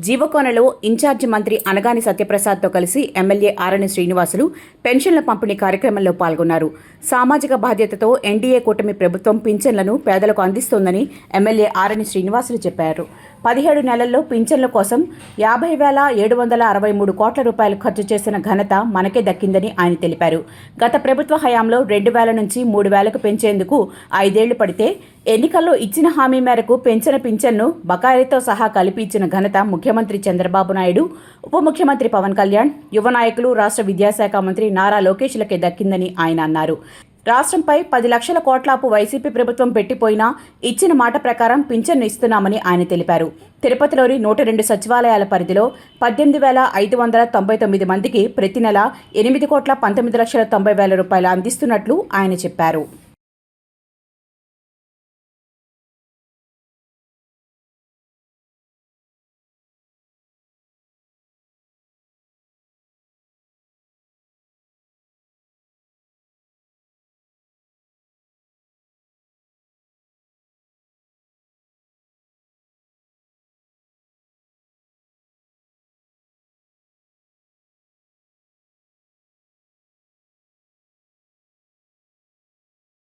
జీవకోనలో incharge మంత్రి అనగాని సత్యప్రసాద్తో కలిసి MLA ఆరణి శ్రీనివాసులు పెన్షన్ల పంపిణీ కార్యక్రమంలో పాల్గొన్నారు. సామాజిక బాధ్యతతో ఎన్డీఏ కూటమి ప్రభుత్వం పింఛన్లను పేదలకు అందిస్తోందని ఎమ్మెల్యే ఆరణి శ్రీనివాసులు చెప్పారు. 17 నెలల్లో పింఛన్ల కోసం 50,763 కోట్ల రూపాయలు ఖర్చు చేసిన ఘనత మనకే దక్కిందని ఆయన తెలిపారు. గత ప్రభుత్వ హయాంలో 2,000 నుంచి 3,000కు పెంచేందుకు 5 ఏళ్లు పడితే ఎన్నికల్లో ఇచ్చిన హామీ మేరకు పెంచిన పింఛన్ను బకాయిలతో సహా కలిపి ఇచ్చిన ఘనత ముఖ్యమంత్రి చంద్రబాబు నాయుడు, ఉప ముఖ్యమంత్రి పవన్ కళ్యాణ్, యువ నాయకులు, రాష్ట్ర విద్యాశాఖ మంత్రి నారా లోకేష్లకే దక్కిందని ఆయన అన్నారు. రాష్ట్రంపై 10 లక్షల కోట్ల అప్పు వైసీపీ ప్రభుత్వం పెట్టిపోయినా ఇచ్చిన మాట ప్రకారం పింఛన్ను ఇస్తున్నామని ఆయన తెలిపారు. తిరుపతిలోని 102 సచివాలయాల పరిధిలో 18,599 మందికి ప్రతి నెల 8,19,90,000 రూపాయలు అందిస్తున్నట్లు ఆయన చెప్పారు.